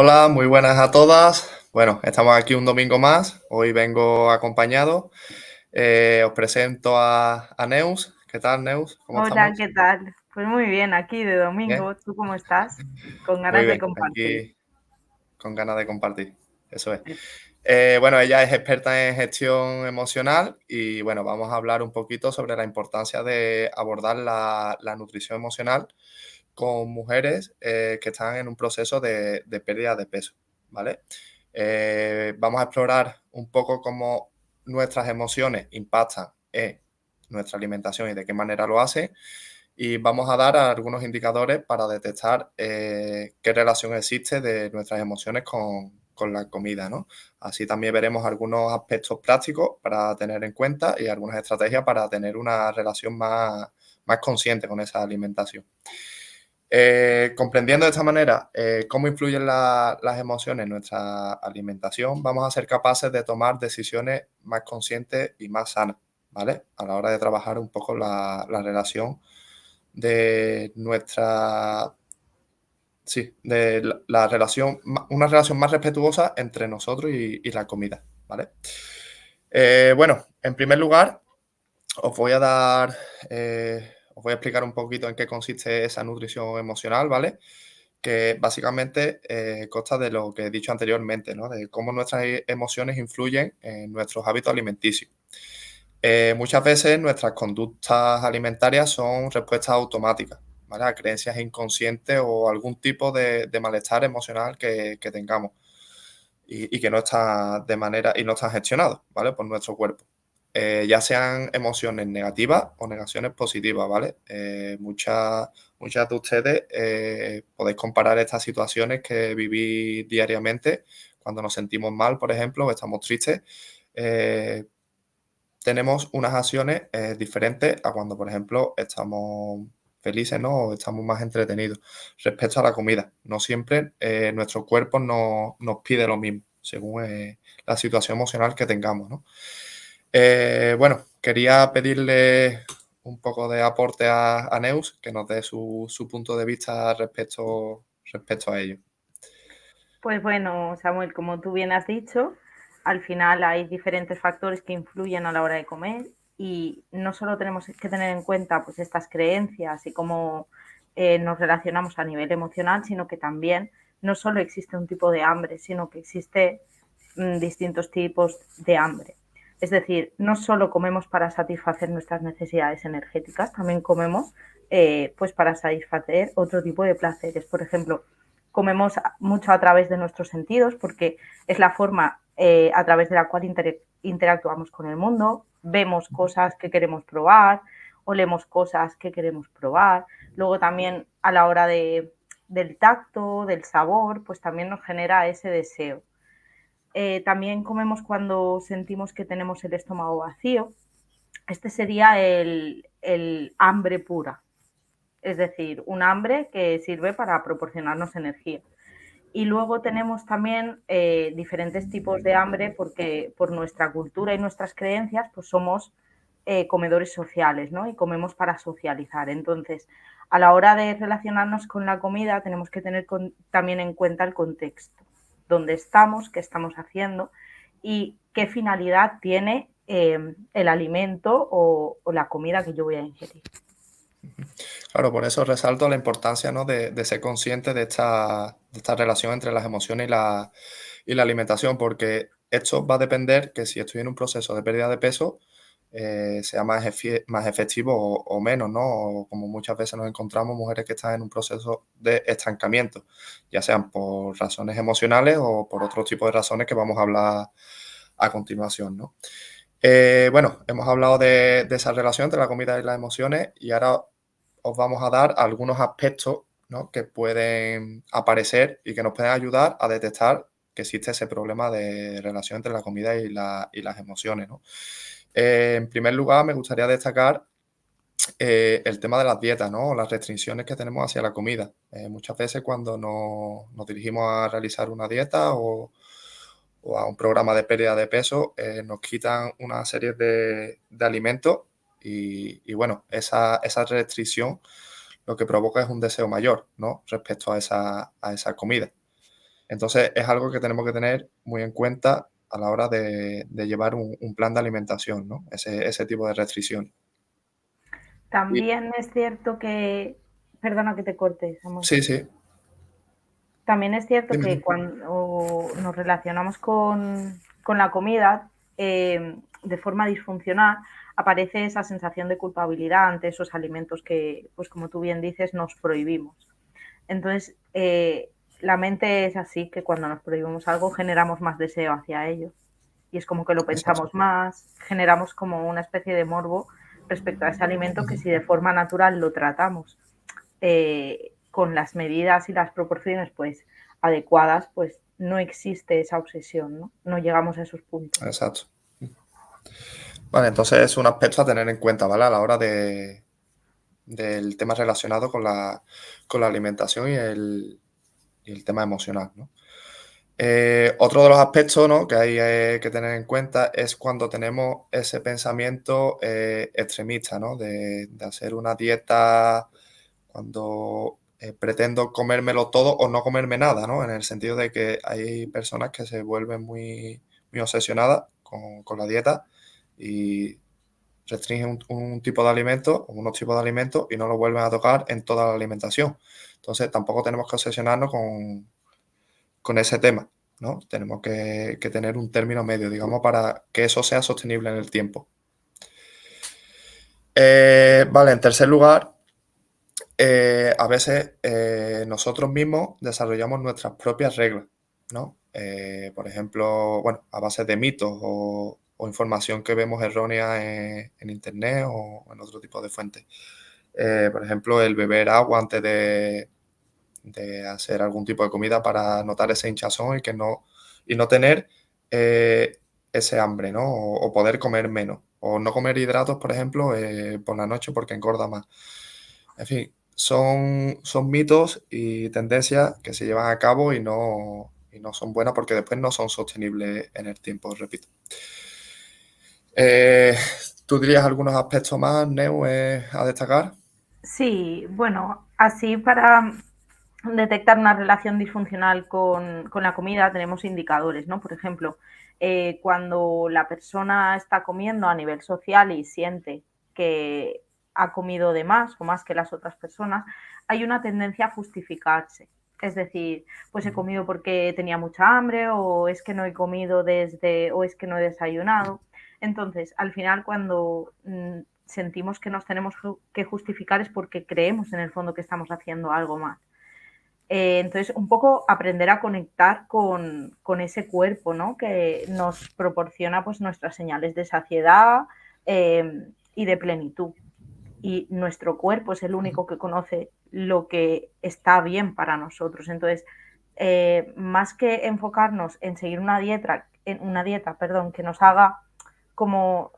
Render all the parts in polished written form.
Hola, muy buenas a todas. Bueno, estamos aquí un domingo más. Hoy vengo acompañado. Os presento a Neus. ¿Qué tal, Neus? ¿Cómo Hola, estamos? ¿qué tal? Pues muy bien, aquí de Bien. domingo. ¿Tú cómo estás? Con Muy ganas de bien. compartir. Aquí con ganas de compartir. Eso es. Bueno, ella es experta en gestión emocional y bueno, vamos a hablar un poquito sobre la importancia de abordar la nutrición emocional con mujeres que están en un proceso de pérdida de peso, ¿vale? Vamos a explorar un poco cómo nuestras emociones impactan en nuestra alimentación y de qué manera lo hace. Y vamos a dar algunos indicadores para detectar qué relación existe de nuestras emociones con la comida, ¿no? Así también veremos algunos aspectos prácticos para tener en cuenta y algunas estrategias para tener una relación más consciente con esa alimentación. Comprendiendo de esta manera cómo influyen las emociones en nuestra alimentación, vamos a ser capaces de tomar decisiones más conscientes y más sanas, ¿vale? A la hora de trabajar un poco la relación de nuestra, sí, de la relación, una relación más respetuosa entre nosotros y la comida, ¿vale? Bueno, en primer lugar, os voy a dar, os voy a explicar un poquito en qué consiste esa nutrición emocional, ¿vale? Que básicamente consta de lo que he dicho anteriormente, ¿no? De cómo nuestras emociones influyen en nuestros hábitos alimenticios. Muchas veces nuestras conductas alimentarias son respuestas automáticas, ¿vale? A creencias inconscientes o algún tipo de malestar emocional que tengamos y que no está de manera y no está gestionado, ¿vale? Por nuestro cuerpo. Ya sean emociones negativas o negaciones positivas, ¿vale? Muchas de ustedes podéis comparar estas situaciones que vivís diariamente cuando nos sentimos mal, por ejemplo, o estamos tristes. eh, Tenemos unas acciones diferentes a cuando, por ejemplo, estamos felices, ¿no? O estamos más entretenidos. Respecto a la comida, no siempre nuestro cuerpo nos pide lo mismo, según la situación emocional que tengamos, ¿no? Bueno, quería pedirle un poco de aporte a Neus, que nos dé su punto de vista respecto a ello. Pues bueno, Samuel, como tú bien has dicho, al final hay diferentes factores que influyen a la hora de comer y no solo tenemos que tener en cuenta pues estas creencias y cómo nos relacionamos a nivel emocional, sino que también no solo existe un tipo de hambre, sino que existe distintos tipos de hambre. Es decir, no solo comemos para satisfacer nuestras necesidades energéticas, también comemos pues para satisfacer otro tipo de placeres. Por ejemplo, comemos mucho a través de nuestros sentidos porque es la forma a través de la cual interactuamos con el mundo, vemos cosas que queremos probar, olemos cosas que queremos probar, luego también a la hora del tacto, del sabor, pues también nos genera ese deseo. También comemos cuando sentimos que tenemos el estómago vacío. Este sería el hambre pura, es decir, un hambre que sirve para proporcionarnos energía. Y luego tenemos también diferentes tipos de hambre porque por nuestra cultura y nuestras creencias pues somos comedores sociales, ¿no? Y comemos para socializar. Entonces, a la hora de relacionarnos con la comida tenemos que tener también en cuenta el contexto, dónde estamos, qué estamos haciendo y qué finalidad tiene el alimento o la comida que yo voy a ingerir. Claro, por eso resalto la importancia, ¿no? de ser consciente de esta relación entre las emociones y la alimentación, porque esto va a depender que si estoy en un proceso de pérdida de peso, sea más efectivo o menos, ¿no? O como muchas veces nos encontramos mujeres que están en un proceso de estancamiento, ya sean por razones emocionales o por otro tipo de razones que vamos a hablar a continuación, ¿no? Bueno, hemos hablado de esa relación entre la comida y las emociones y ahora os vamos a dar algunos aspectos, ¿no? Que pueden aparecer y que nos pueden ayudar a detectar que existe ese problema de relación entre la comida y las emociones, ¿no? En primer lugar, me gustaría destacar el tema de las dietas, ¿no? Las restricciones que tenemos hacia la comida. Muchas veces cuando nos dirigimos a realizar una dieta o a un programa de pérdida de peso, nos quitan una serie de alimentos y bueno, esa restricción lo que provoca es un deseo mayor, ¿no? Respecto a esa comida. Entonces, es algo que tenemos que tener muy en cuenta a la hora de llevar un plan de alimentación, ¿no? Ese tipo de restricción. Y También es cierto que, perdona que te corte, Samuel. sí, sí, También es cierto dime, que dime. cuando nos relacionamos con la comida de forma disfuncional, aparece esa sensación de culpabilidad ante esos alimentos que, pues como tú bien dices, nos prohibimos. Entonces, la mente es así, que cuando nos prohibimos algo generamos más deseo hacia ello. Y es como que lo Exacto. pensamos más, generamos como una especie de morbo respecto a ese alimento que Ujú. si de forma natural lo tratamos con las medidas y las proporciones pues adecuadas, pues no existe esa obsesión, ¿no? No llegamos a esos puntos. Exacto. Vale, entonces es un aspecto a tener en cuenta, ¿vale? A la hora del tema relacionado con la alimentación y el tema emocional, ¿no? Otro de los aspectos, ¿no?, que hay que tener en cuenta es cuando tenemos ese pensamiento extremista, ¿no? De hacer una dieta cuando pretendo comérmelo todo o no comerme nada, ¿no? En el sentido de que hay personas que se vuelven muy obsesionadas con la dieta y restringen un tipo de alimento o unos tipos de alimentos y no lo vuelven a tocar en toda la alimentación. Entonces tampoco tenemos que obsesionarnos con ese tema, ¿no? Tenemos que tener un término medio, digamos, para que eso sea sostenible en el tiempo. Vale, en tercer lugar, a veces nosotros mismos desarrollamos nuestras propias reglas, ¿no? Por ejemplo, bueno, a base de mitos o información que vemos errónea en internet o en otro tipo de fuentes. Por ejemplo, el beber agua antes de hacer algún tipo de comida para notar ese hinchazón y no tener ese hambre, ¿no? O poder comer menos. O no comer hidratos, por ejemplo, por la noche porque engorda más. En fin, son mitos y tendencias que se llevan a cabo y no son buenas porque después no son sostenibles en el tiempo, repito. Eh, ¿Tú dirías algunos aspectos más, Neu, a destacar? Sí, bueno, así para detectar una relación disfuncional con la comida tenemos indicadores, ¿no? Por ejemplo, cuando la persona está comiendo a nivel social y siente que ha comido de más o más que las otras personas, hay una tendencia a justificarse. Es decir, pues he Ujú. comido porque tenía mucha hambre o es que no he comido o es que no he desayunado. Entonces, al final, cuando sentimos que nos tenemos que justificar es porque creemos en el fondo que estamos haciendo algo mal. Entonces, un poco aprender a conectar con ese cuerpo, ¿no? Que nos proporciona pues nuestras señales de saciedad y de plenitud. Y nuestro cuerpo es el único que conoce lo que está bien para nosotros. Entonces, más que enfocarnos en seguir una dieta, perdón, que nos haga como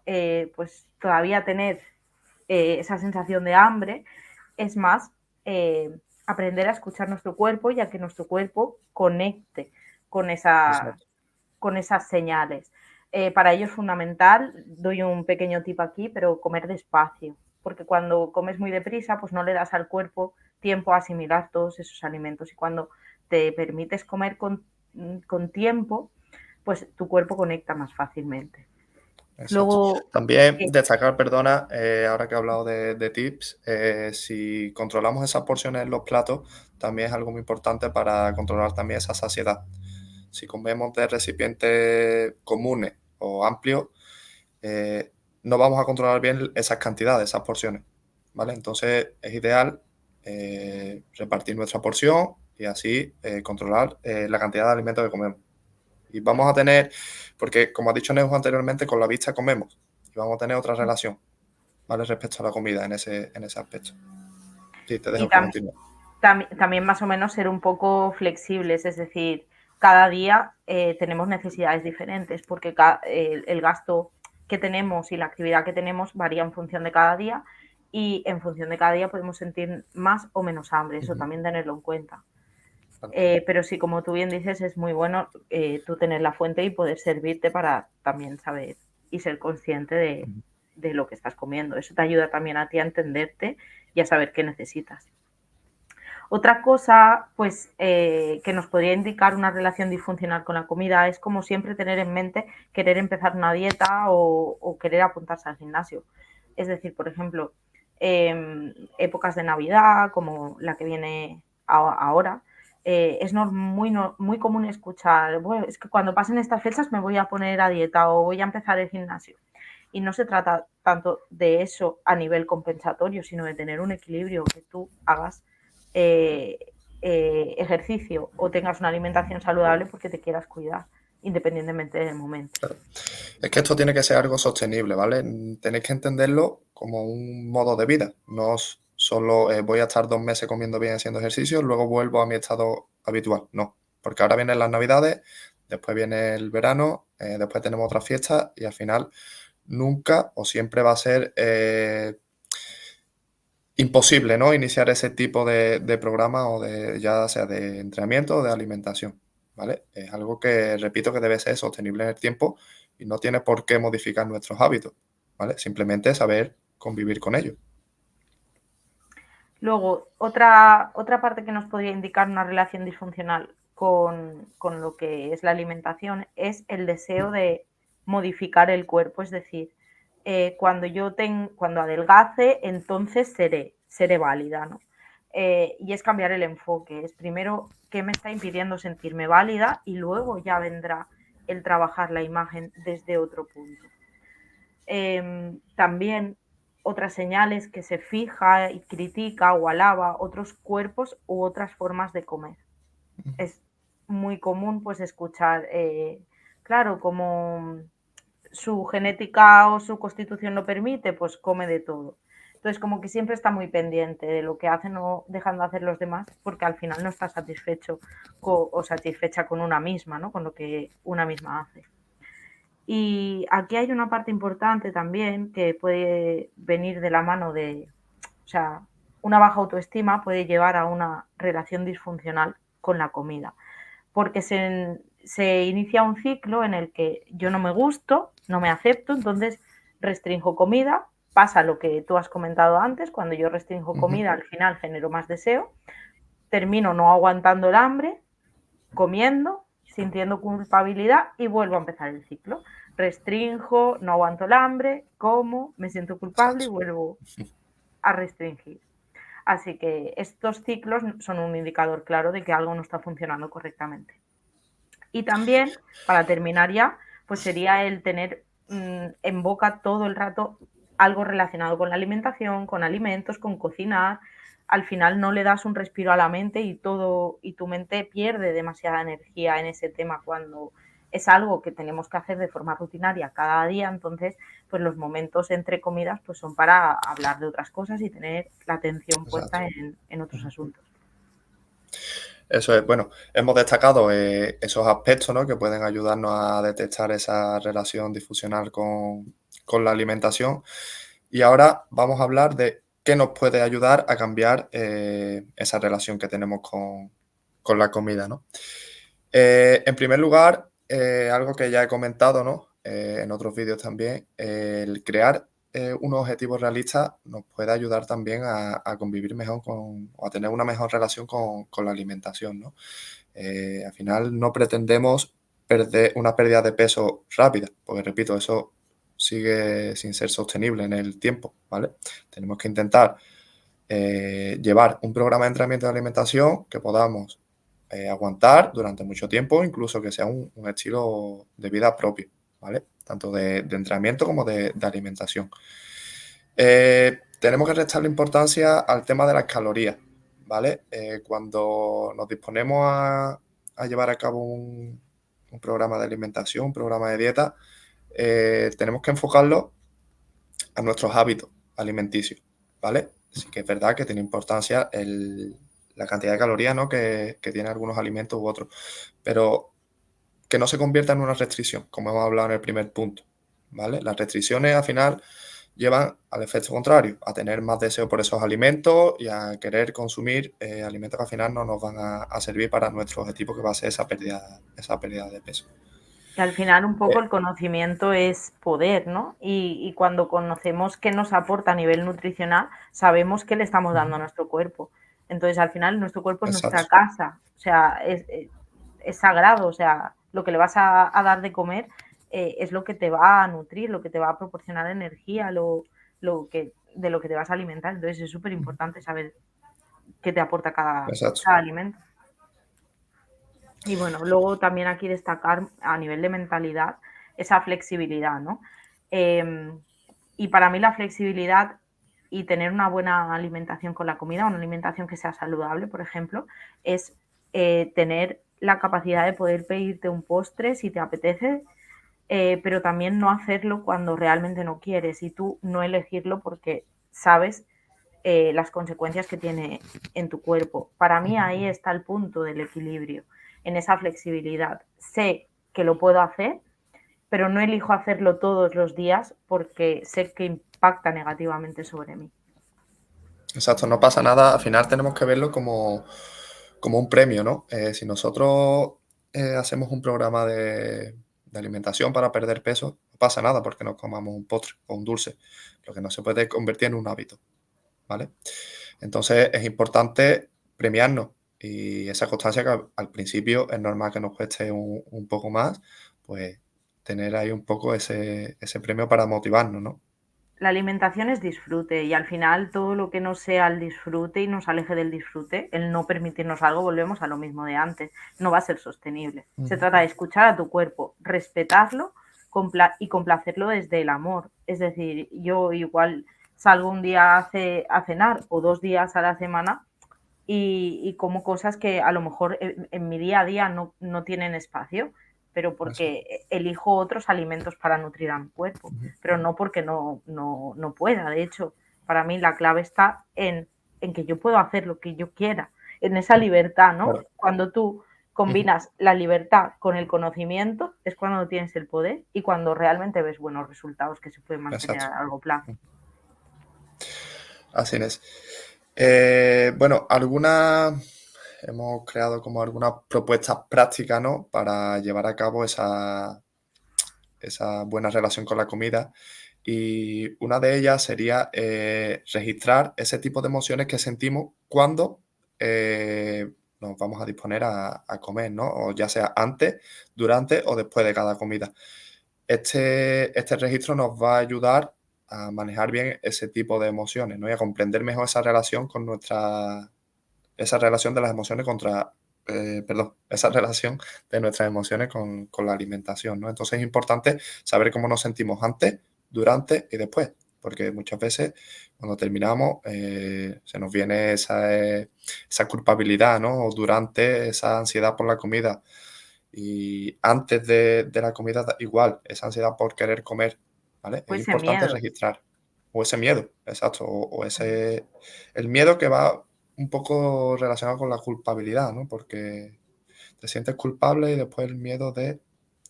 pues todavía tener esa sensación de hambre, es más aprender a escuchar nuestro cuerpo y a que nuestro cuerpo conecte con, esa, Exacto. con esas señales. Para ello es fundamental, doy un pequeño tip aquí, pero comer despacio, porque cuando comes muy deprisa, pues no le das al cuerpo tiempo a asimilar todos esos alimentos y cuando te permites comer con tiempo, pues tu cuerpo conecta más fácilmente. Exacto. Luego, También eh, destacar, perdona, ahora que he hablado de tips, si controlamos esas porciones en los platos, también es algo muy importante para controlar también esa saciedad. Si comemos de recipientes comunes o amplios, eh, no vamos a controlar bien esas cantidades, esas porciones, ¿vale? Entonces es ideal repartir nuestra porción y así controlar la cantidad de alimentos que comemos. Y vamos a tener, porque como ha dicho Neus anteriormente, con la vista comemos y vamos a tener otra relación, ¿vale? Respecto a la comida en ese aspecto. Sí, te y dejo que continúe. también más o menos ser un poco flexibles, es decir, cada día tenemos necesidades diferentes porque el gasto que tenemos y la actividad que tenemos varía en función de cada día y en función de cada día podemos sentir más o menos hambre, eso Ujú, también tenerlo en cuenta. claro, Pero sí, como tú bien dices, es muy bueno tú tener la fuente y poder servirte para también saber y ser consciente ujú, de lo que estás comiendo. Eso te ayuda también a ti a entenderte y a saber qué necesitas. Otra cosa, pues, que nos podría indicar una relación disfuncional con la comida es, como siempre, tener en mente querer empezar una dieta o querer apuntarse al gimnasio. Es decir, por ejemplo, épocas de Navidad, como la que viene ahora, es muy común escuchar, bueno, es que cuando pasen estas fechas me voy a poner a dieta o voy a empezar el gimnasio. Y no se trata tanto de eso a nivel compensatorio, sino de tener un equilibrio, que tú hagas eh, ejercicio o tengas una alimentación saludable porque te quieras cuidar, independientemente del momento. Claro. Es que esto tiene que ser algo sostenible, ¿vale? Tenéis que entenderlo como un modo de vida, no solo voy a estar 2 meses comiendo bien haciendo ejercicio, luego vuelvo a mi estado habitual, no, porque ahora vienen las navidades, después viene el verano, después tenemos otras fiestas y al final nunca o siempre va a ser imposible, ¿no? Iniciar ese tipo de programa o de, ya sea de entrenamiento o de alimentación, ¿vale? Es algo que, repito, que debe ser sostenible en el tiempo y no tiene por qué modificar nuestros hábitos, ¿vale? Simplemente saber convivir con ellos. Luego, otra parte que nos podría indicar una relación disfuncional con lo que es la alimentación es el deseo de modificar el cuerpo. Es decir, cuando adelgace, entonces seré válida, ¿no? Y es cambiar el enfoque. Es primero qué me está impidiendo sentirme válida y luego ya vendrá el trabajar la imagen desde otro punto. También otras señales que se fija y critica o alaba otros cuerpos u otras formas de comer. Es muy común pues escuchar, claro, como su genética o su constitución lo permite, pues come de todo. Entonces, como que siempre está muy pendiente de lo que hacen o dejan de hacer los demás, porque al final no está satisfecho o satisfecha con una misma, ¿no? Con lo que una misma hace. Y aquí hay una parte importante también que puede venir de la mano de, o sea, una baja autoestima puede llevar a una relación disfuncional con la comida, porque se inicia un ciclo en el que yo no me gusto, no me acepto, entonces restrinjo comida, pasa lo que tú has comentado antes, cuando yo restringo Ujú. comida al final genero más deseo, termino no aguantando el hambre, comiendo, sintiendo culpabilidad y vuelvo a empezar el ciclo. Restrinjo, no aguanto el hambre, como, me siento culpable y Exacto. vuelvo a restringir. Así que estos ciclos son un indicador claro de que algo no está funcionando correctamente. Y también, para terminar ya, pues sería el tener en boca todo el rato algo relacionado con la alimentación, con alimentos, con cocinar. Al final no le das un respiro a la mente y tu mente pierde demasiada energía en ese tema cuando es algo que tenemos que hacer de forma rutinaria cada día. Entonces, pues los momentos entre comidas pues son para hablar de otras cosas y tener la atención Exacto. puesta en otros Ujú. asuntos. Eso es, bueno, hemos destacado esos aspectos, ¿no? Que pueden ayudarnos a detectar esa relación difusional con la alimentación. Y ahora vamos a hablar de qué nos puede ayudar a cambiar esa relación que tenemos con la comida, ¿no? En primer lugar, algo que ya he comentado, ¿no? En otros vídeos también, el crear unos objetivos realistas nos puede ayudar también a convivir mejor o a tener una mejor relación con la alimentación, ¿no? Al final no pretendemos perder una pérdida de peso rápida, porque repito, eso sigue sin ser sostenible en el tiempo, ¿vale? Tenemos que intentar llevar un programa de entrenamiento de alimentación que podamos aguantar durante mucho tiempo, incluso que sea un estilo de vida propio, ¿vale? Tanto de entrenamiento como de alimentación. Tenemos que restarle importancia al tema de las calorías, ¿vale? Cuando nos disponemos a llevar a cabo un programa de alimentación, un programa de dieta, tenemos que enfocarlo a nuestros hábitos alimenticios, ¿vale? Sí que es verdad que tiene importancia la cantidad de calorías, ¿no? que tienen algunos alimentos u otros, pero que no se convierta en una restricción, como hemos hablado en el primer punto, ¿vale? Las restricciones al final llevan al efecto contrario, a tener más deseo por esos alimentos y a querer consumir alimentos que al final no nos van a servir para nuestro objetivo, que va a ser esa pérdida de peso. Que al final un poco Eh, el conocimiento es poder, ¿no? Y cuando conocemos qué nos aporta a nivel nutricional, sabemos qué le estamos dando a Ujú. nuestro cuerpo. Entonces, al final, nuestro cuerpo es nuestra Exacto, casa, o sea, es sagrado, o sea, lo que le vas a dar de comer es lo que te va a nutrir, lo que te va a proporcionar energía, de lo que te vas a alimentar. Entonces, es súper importante saber qué te aporta exacto. cada alimento. Y bueno, luego también aquí destacar a nivel de mentalidad esa flexibilidad, ¿no? Eh, y para mí la flexibilidad y tener una buena alimentación con la comida, una alimentación que sea saludable, por ejemplo, es tener la capacidad de poder pedirte un postre si te apetece, pero también no hacerlo cuando realmente no quieres y tú no elegirlo porque sabes las consecuencias que tiene en tu cuerpo. Para mí ahí está el punto del equilibrio, en esa flexibilidad. Sé que lo puedo hacer, pero no elijo hacerlo todos los días porque sé que impacta negativamente sobre mí. Exacto, no pasa nada. Al final tenemos que verlo como un premio, ¿no? Si nosotros hacemos un programa de alimentación para perder peso, no pasa nada porque nos comamos un postre o un dulce. Lo que no se puede convertir en un hábito, ¿vale? Entonces es importante premiarnos y esa constancia que al principio es normal que nos cueste un poco más, pues tener ahí un poco ese premio para motivarnos, ¿no? La alimentación es disfrute y al final todo lo que no sea el disfrute y nos aleje del disfrute, el no permitirnos algo, volvemos a lo mismo de antes, no va a ser sostenible. Se Ujú. trata de escuchar a tu cuerpo, respetarlo y complacerlo desde el amor. Es decir, yo igual salgo un día a cenar o 2 días a la semana y como cosas que a lo mejor en mi día a día no tienen espacio, pero Eso. porque elijo otros alimentos para nutrir a mi cuerpo, Ujú. pero no porque no pueda. De hecho, para mí la clave está en que yo puedo hacer lo que yo quiera, en esa libertad, ¿no? Claro. Cuando tú Ujú. combinas la libertad con el conocimiento, es cuando tienes el poder y cuando realmente ves buenos resultados que se pueden mantener Exacto. a largo plazo. Así es. Bueno, hemos creado como algunas propuestas prácticas, ¿no? Para llevar a cabo esa buena relación con la comida. Y una de ellas sería registrar ese tipo de emociones que sentimos cuando nos vamos a disponer a comer, ¿no? O ya sea antes, durante o después de cada comida. Este registro nos va a ayudar a manejar bien ese tipo de emociones, ¿no? Y a comprender mejor esa relación con esa relación de las emociones perdón, esa relación de nuestras emociones con la alimentación, ¿no? Entonces es importante saber cómo nos sentimos antes, durante y después, porque muchas veces cuando terminamos se nos viene esa culpabilidad, ¿no? O durante esa ansiedad por la comida y antes de la comida igual, esa ansiedad por querer comer, ¿vale? Es Pues ese importante miedo. registrar. O ese miedo, exacto, o ese el miedo que va un poco relacionado con la culpabilidad, ¿no? Porque te sientes culpable y después el miedo de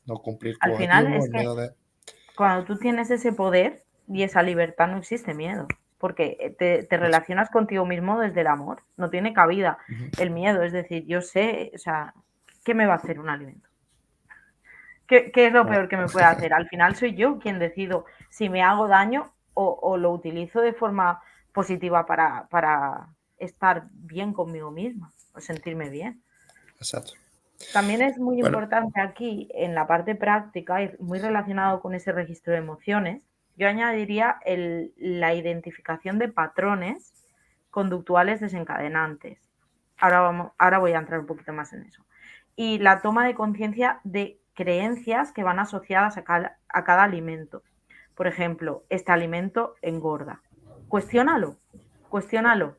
no cumplir tu Al final objetivo, es el que miedo de cuando tú tienes ese poder y esa libertad no existe miedo, porque te eso. relacionas contigo mismo desde el amor, no tiene cabida Ujú, el miedo, es decir, yo sé, o sea, ¿qué me va a hacer un alimento? ¿Qué es lo claro, peor que me puede hacer? Al final soy yo quien decido si me hago daño o lo utilizo de forma positiva para estar bien conmigo misma o sentirme bien. exacto. También es muy Bueno, importante aquí, en la parte práctica, y muy relacionado con ese registro de emociones, yo añadiría la identificación de patrones conductuales desencadenantes. Ahora voy a entrar un poquito más en eso. Y la toma de conciencia de creencias que van asociadas a cada alimento. Por ejemplo, este alimento engorda. Cuestiónalo, cuestiónalo,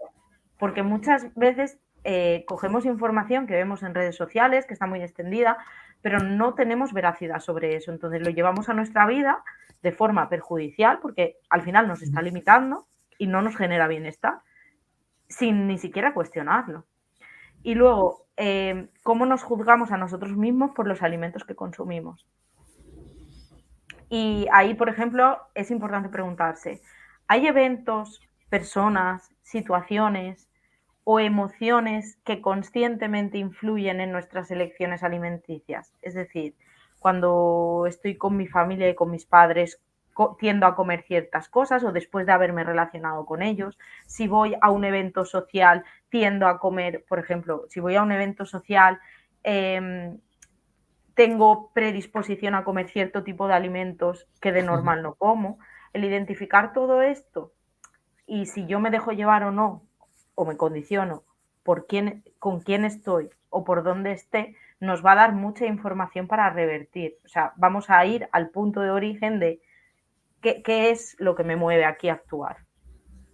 porque muchas veces cogemos información que vemos en redes sociales, que está muy extendida, pero no tenemos veracidad sobre eso. Entonces lo llevamos a nuestra vida de forma perjudicial, porque al final nos está ujú, limitando y no nos genera bienestar, sin ni siquiera cuestionarlo. Y luego, cómo nos juzgamos a nosotros mismos por los alimentos que consumimos. Y ahí, por ejemplo, es importante preguntarse, ¿hay eventos, personas, situaciones o emociones que conscientemente influyen en nuestras elecciones alimenticias? Es decir, cuando estoy con mi familia y con mis padres, tiendo a comer ciertas cosas o después de haberme relacionado con ellos. Si voy a un evento social, tiendo a comer, por ejemplo, si voy a un evento social, tengo predisposición a comer cierto tipo de alimentos que de normal no como. El identificar todo esto y si yo me dejo llevar o no, o me condiciono por quién, con quién estoy o por dónde esté, nos va a dar mucha información para revertir. O sea, vamos a ir al punto de origen de qué es lo que me mueve aquí a actuar.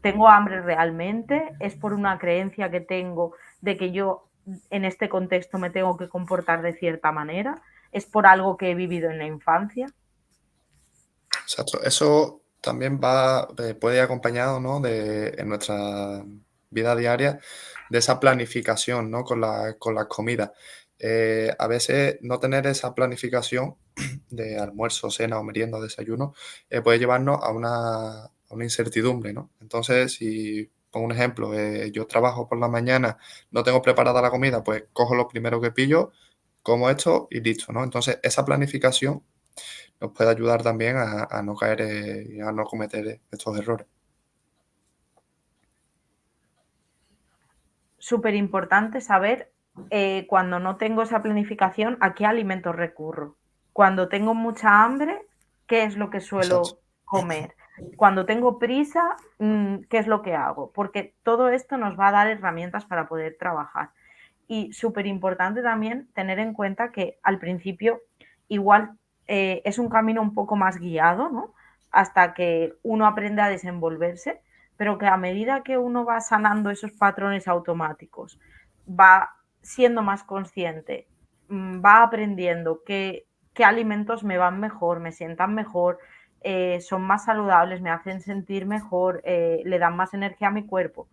¿Tengo hambre realmente? ¿Es por una creencia que tengo de que yo en este contexto me tengo que comportar de cierta manera? ¿Es por algo que he vivido en la infancia? Exacto. Eso también puede ir acompañado, ¿no? En nuestra vida diaria, de esa planificación, ¿no? Con las comidas. A veces no tener esa planificación de almuerzo, cena o merienda o desayuno puede llevarnos a una incertidumbre, ¿no? Entonces, si pongo un ejemplo, yo trabajo por la mañana, no tengo preparada la comida, pues cojo lo primero que pillo, como esto y listo, ¿no? Entonces, esa planificación nos puede ayudar también a no caer y a no cometer estos errores. Súper importante saber cuando no tengo esa planificación a qué alimentos recurro. Cuando tengo mucha hambre, ¿qué es lo que Exacto, suelo comer? Cuando tengo prisa, ¿qué es lo que hago? Porque todo esto nos va a dar herramientas para poder trabajar. Y súper importante también tener en cuenta que al principio igual es un camino un poco más guiado, ¿no? Hasta que uno aprende a desenvolverse, pero que a medida que uno va sanando esos patrones automáticos, va siendo más consciente, va aprendiendo qué alimentos me van mejor, me sientan mejor, son más saludables, me hacen sentir mejor, le dan más energía a mi cuerpo.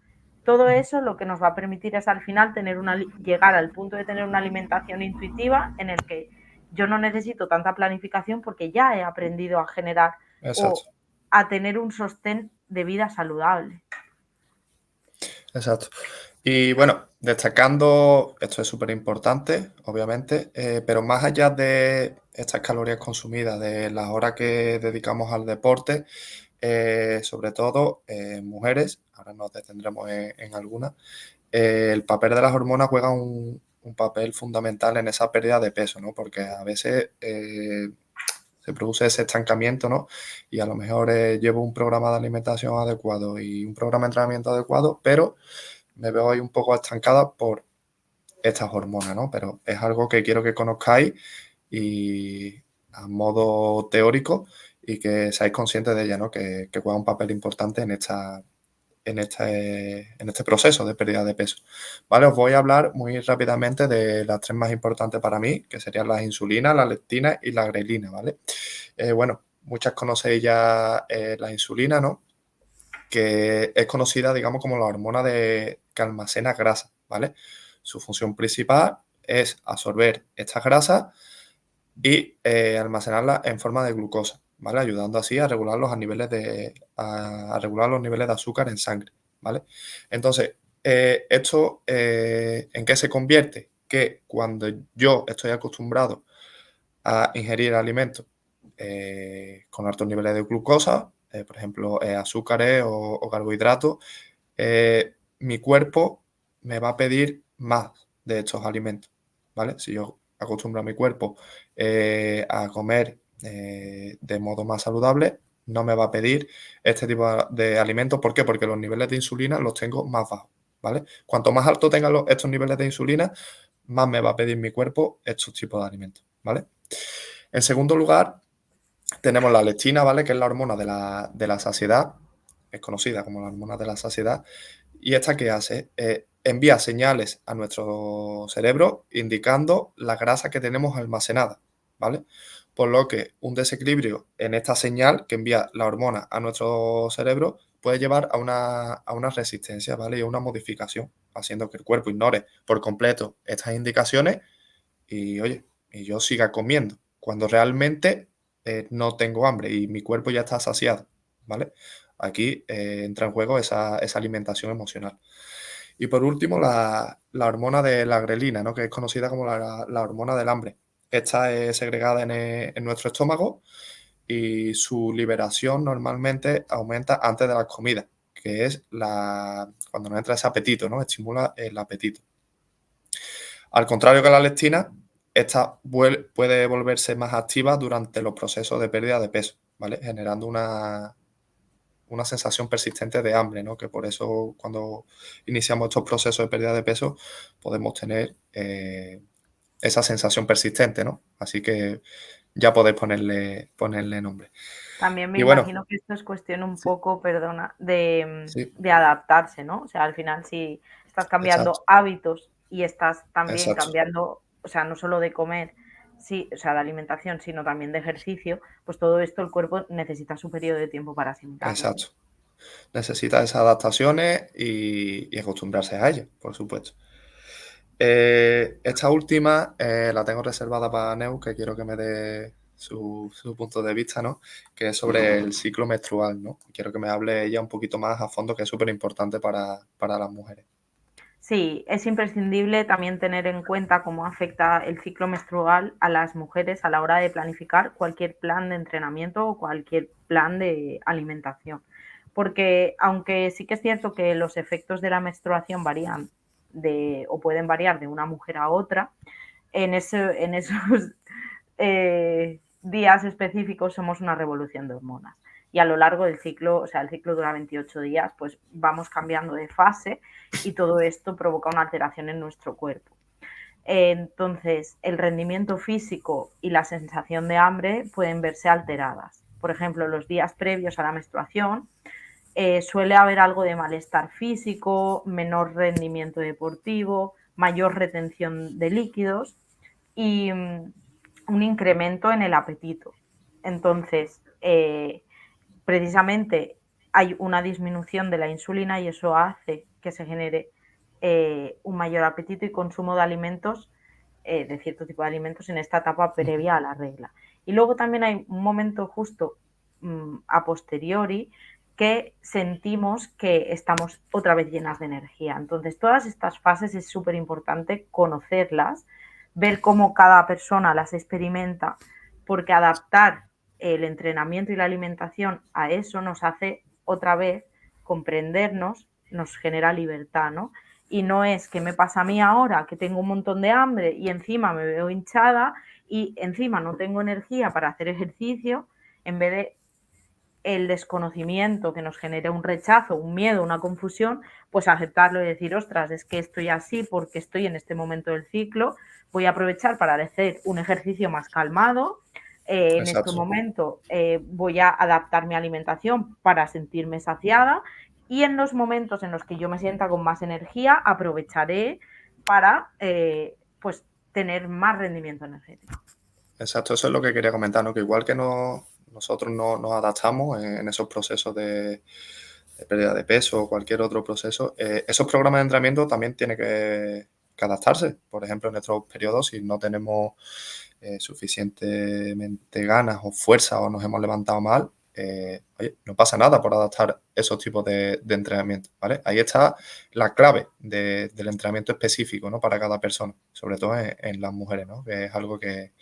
Todo eso lo que nos va a permitir es al final llegar al punto de tener una alimentación intuitiva en el que yo no necesito tanta planificación porque ya he aprendido a generar o exacto, a tener un sostén de vida saludable. exacto. Y bueno, destacando, esto es súper importante, obviamente, pero más allá de estas calorías consumidas, de las horas que dedicamos al deporte, sobre todo mujeres, ahora nos detendremos en algunas, el papel de las hormonas juega un papel fundamental en esa pérdida de peso, ¿no? Porque a veces se produce ese estancamiento, ¿no? Y a lo mejor llevo un programa de alimentación adecuado y un programa de entrenamiento adecuado, pero me veo ahí un poco estancada por estas hormonas, ¿no? Pero es algo que quiero que conozcáis y a modo teórico y que seáis conscientes de ella, ¿no? Que juega un papel importante en este proceso de pérdida de peso. Vale, os voy a hablar muy rápidamente de las tres más importantes para mí, que serían las insulinas, la leptina y la grelina, ¿vale? Bueno, muchas conocéis ya la insulina, ¿no? Que es conocida, digamos, como la hormona que almacena grasa, ¿vale? Su función principal es absorber estas grasas y almacenarlas en forma de glucosa, ¿vale? Ayudando así a regular a regular los niveles de azúcar en sangre, ¿vale? Entonces, esto, ¿en qué se convierte? Que cuando yo estoy acostumbrado a ingerir alimentos con altos niveles de glucosa, por ejemplo, azúcares o carbohidratos, mi cuerpo me va a pedir más de estos alimentos, ¿vale? Si yo acostumbro a mi cuerpo a comer de modo más saludable, no me va a pedir este tipo de alimentos. ¿Por qué? Porque los niveles de insulina los tengo más bajos, ¿vale? Cuanto más alto tengan estos niveles de insulina, más me va a pedir mi cuerpo estos tipos de alimentos, ¿vale? En segundo lugar, tenemos la leptina, ¿vale? Que es la hormona de la saciedad, es conocida como la hormona de la saciedad. ¿Y esta qué hace? Envía señales a nuestro cerebro indicando la grasa que tenemos almacenada, ¿vale? Por lo que un desequilibrio en esta señal que envía la hormona a nuestro cerebro puede llevar a una resistencia, ¿vale? Y a una modificación, haciendo que el cuerpo ignore por completo estas indicaciones y, oye, y yo siga comiendo, cuando realmente no tengo hambre y mi cuerpo ya está saciado, ¿vale? Aquí entra en juego esa alimentación emocional. Y por último, la hormona de la grelina, ¿no? Que es conocida como la hormona del hambre. Esta es segregada en nuestro estómago y su liberación normalmente aumenta antes de las comidas, que es cuando nos entra ese apetito, ¿no? Estimula el apetito. Al contrario que la leptina, esta puede volverse más activa durante los procesos de pérdida de peso, ¿vale? Generando una sensación persistente de hambre, ¿no? Que por eso cuando iniciamos estos procesos de pérdida de peso podemos tener esa sensación persistente, ¿no? Así que ya podéis ponerle nombre. También me Y bueno, imagino que esto es cuestión un sí, poco, perdona, de, sí, de adaptarse, ¿no? O sea, al final, si estás exacto, cambiando hábitos y estás también exacto, cambiando, o sea, no solo de comer, sí, o sea, de alimentación, sino también de ejercicio, pues todo esto el cuerpo necesita su periodo de tiempo para asimilarlo, ¿no? exacto. Necesita esas adaptaciones y acostumbrarse a ellas, por supuesto. Esta última la tengo reservada para Neu, que quiero que me dé su punto de vista, ¿no? Que es sobre el ciclo menstrual, ¿no? Quiero que me hable ella un poquito más a fondo, que es súper importante para las mujeres. Sí, es imprescindible también tener en cuenta cómo afecta el ciclo menstrual a las mujeres a la hora de planificar cualquier plan de entrenamiento o cualquier plan de alimentación. Porque aunque sí que es cierto que los efectos de la menstruación varían o pueden variar de una mujer a otra, en esos días específicos somos una revolución de hormonas. Y a lo largo del ciclo, o sea, el ciclo dura 28 días, pues vamos cambiando de fase y todo esto provoca una alteración en nuestro cuerpo. Entonces, el rendimiento físico y la sensación de hambre pueden verse alteradas. Por ejemplo, los días previos a la menstruación suele haber algo de malestar físico, menor rendimiento deportivo, mayor retención de líquidos y un incremento en el apetito. Entonces, precisamente hay una disminución de la insulina y eso hace que se genere un mayor apetito y consumo de alimentos, de cierto tipo de alimentos en esta etapa previa a la regla. Y luego también hay un momento justo a posteriori que sentimos que estamos otra vez llenas de energía. Entonces, todas estas fases es súper importante conocerlas, ver cómo cada persona las experimenta, porque adaptar el entrenamiento y la alimentación a eso nos hace otra vez comprendernos, nos genera libertad, ¿no? Y no es que me pasa a mí ahora que tengo un montón de hambre y encima me veo hinchada y encima no tengo energía para hacer ejercicio, en vez de el desconocimiento que nos genera un rechazo, un miedo, una confusión, pues aceptarlo y decir, ostras, es que estoy así porque estoy en este momento del ciclo, voy a aprovechar para hacer un ejercicio más calmado, en este Exacto, momento voy a adaptar mi alimentación para sentirme saciada y en los momentos en los que yo me sienta con más energía aprovecharé para pues tener más rendimiento energético. exacto. Eso es lo que quería comentar, ¿no? Que igual que nosotros nos adaptamos en esos procesos de pérdida de peso o cualquier otro proceso, esos programas de entrenamiento también tienen que adaptarse. Por ejemplo, en estos periodos, si no tenemos suficientemente ganas o fuerza o nos hemos levantado mal, oye, no pasa nada por adaptar esos tipos de entrenamiento, ¿vale? Ahí está la clave del entrenamiento específico, ¿no? Para cada persona, sobre todo en las mujeres, ¿no? Que es algo que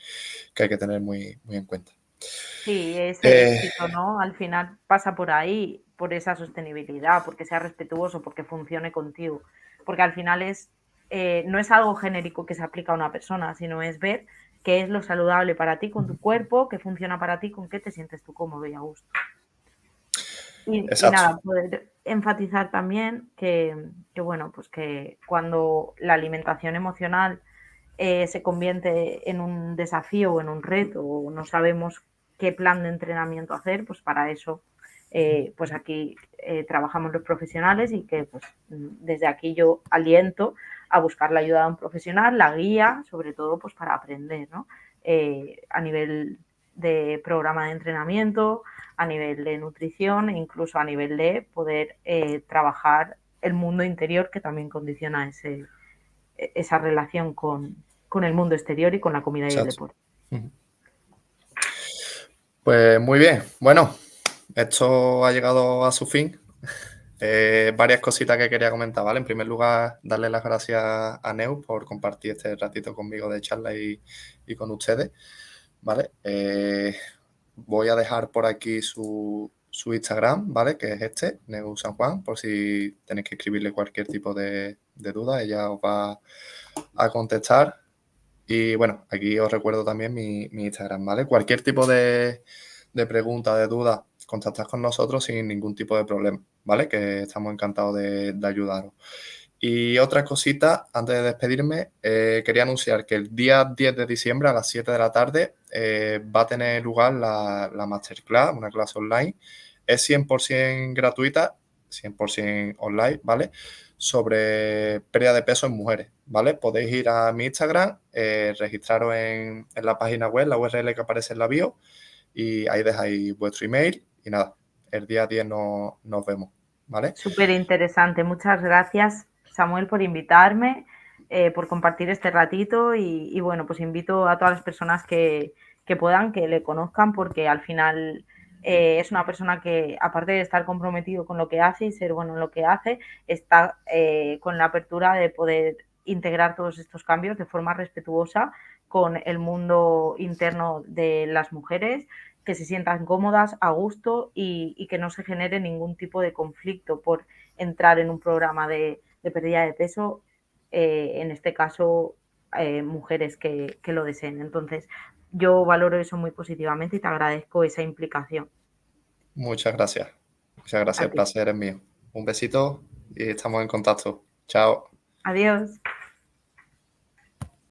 hay que tener muy, muy en cuenta. Sí, ese Eh, éxito, ¿no? Al final pasa por ahí, por esa sostenibilidad, porque sea respetuoso, porque funcione contigo. Porque al final no es algo genérico que se aplica a una persona, sino es ver qué es lo saludable para ti con tu cuerpo, qué funciona para ti, con qué te sientes tú cómodo y a gusto. Y exacto, nada, poder enfatizar también que, bueno, pues que cuando la alimentación emocional se convierte en un desafío o en un reto o no sabemos qué plan de entrenamiento hacer, pues para eso pues aquí trabajamos los profesionales y que pues desde aquí yo aliento a buscar la ayuda de un profesional, la guía, sobre todo pues para aprender, ¿no? A nivel de programa de entrenamiento, a nivel de nutrición e incluso a nivel de poder trabajar el mundo interior que también condiciona esa relación con el mundo exterior y con la comida y el exacto. deporte. Ujú. Pues muy bien. Bueno, esto ha llegado a su fin. Varias cositas que quería comentar, ¿vale? En primer lugar, darle las gracias a Neu por compartir este ratito conmigo de charla y con ustedes, ¿vale? voy a dejar por aquí su Instagram, ¿vale? Que es este, Neu San Juan, por si tenéis que escribirle cualquier tipo de duda, ella os va a contestar. Y bueno, aquí os recuerdo también mi Instagram, ¿vale? Cualquier tipo de pregunta, de duda, contactad con nosotros sin ningún tipo de problema, ¿vale? Que estamos encantados de ayudaros. Y otra cosita, antes de despedirme, quería anunciar que el día 10 de diciembre a las 7 de la tarde va a tener lugar la masterclass, una clase online. Es 100% gratuita, 100% online, ¿vale? Sobre pérdida de peso en mujeres, ¿vale? Podéis ir a mi Instagram, registraros en la página web, la URL que aparece en la bio, y ahí dejáis vuestro email y nada, el día 10 nos vemos, ¿vale? Súper interesante. Muchas gracias, Samuel, por invitarme, por compartir este ratito y, bueno, pues invito a todas las personas que puedan, que le conozcan, porque al final es una persona que, aparte de estar comprometido con lo que hace y ser bueno en lo que hace, está con la apertura de poder integrar todos estos cambios de forma respetuosa con el mundo interno de las mujeres, que se sientan cómodas, a gusto y que no se genere ningún tipo de conflicto por entrar en un programa de pérdida de peso, en este caso, mujeres que lo deseen. Entonces, yo valoro eso muy positivamente y te agradezco esa implicación. Muchas gracias. Muchas gracias, A el ti. placer es mío. Un besito y estamos en contacto. Chao. Adiós.